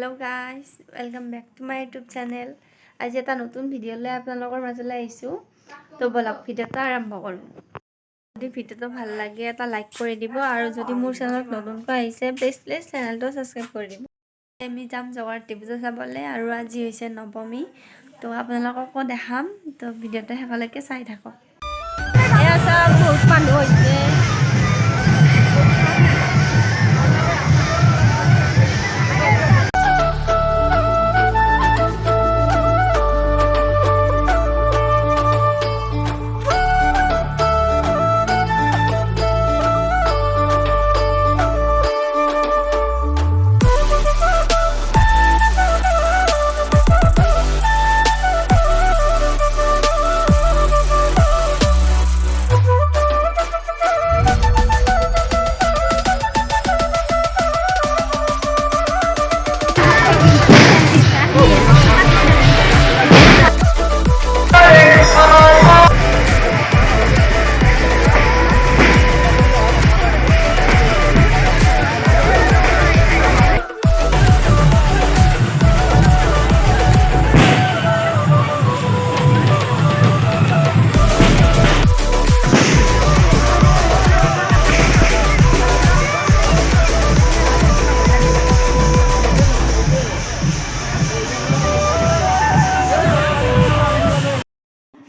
Hello' guys, welcome back to my YouTube channel. আজি এটা নতুন ভিডিঅ' লৈ আপোনালোকৰ মাজলৈ আহিছোঁ। তো বলক ভিডিঅ'টো আৰম্ভ কৰোঁ। যদি ভিডিঅ'টো ভাল লাগে এটা লাইক কৰি দিব, আৰু যদি মোৰ চেনেলত নতুনকৈ আহিছে প্লিজ চেনেলটো ছাবস্ক্ৰাইব কৰি দিব। আমি যাম জগতী পূজা চাবলৈ, আৰু আজি হৈছে নৱমী। তো আপোনালোককো দেখাম, তো ভিডিঅ'টো শেষলৈকে চাই থাকক। এয়া চব বহুত মানুহ হৈছে।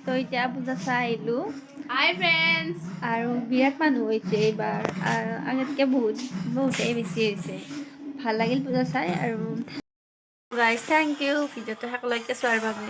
তো এতিয়া পূজা চাই আহিলোঁ। হাই ফ্ৰেণ্ডছ। আৰু বিৰাট মানুহ হৈছে এইবাৰ, আগতকৈ বহুতেই বেছি হৈছে। ভাল লাগিল পূজা চাই। আৰু গাইজ থেংক ইউ ভিডিঅ'টো শেষলৈকে চোৱাৰ বাবে।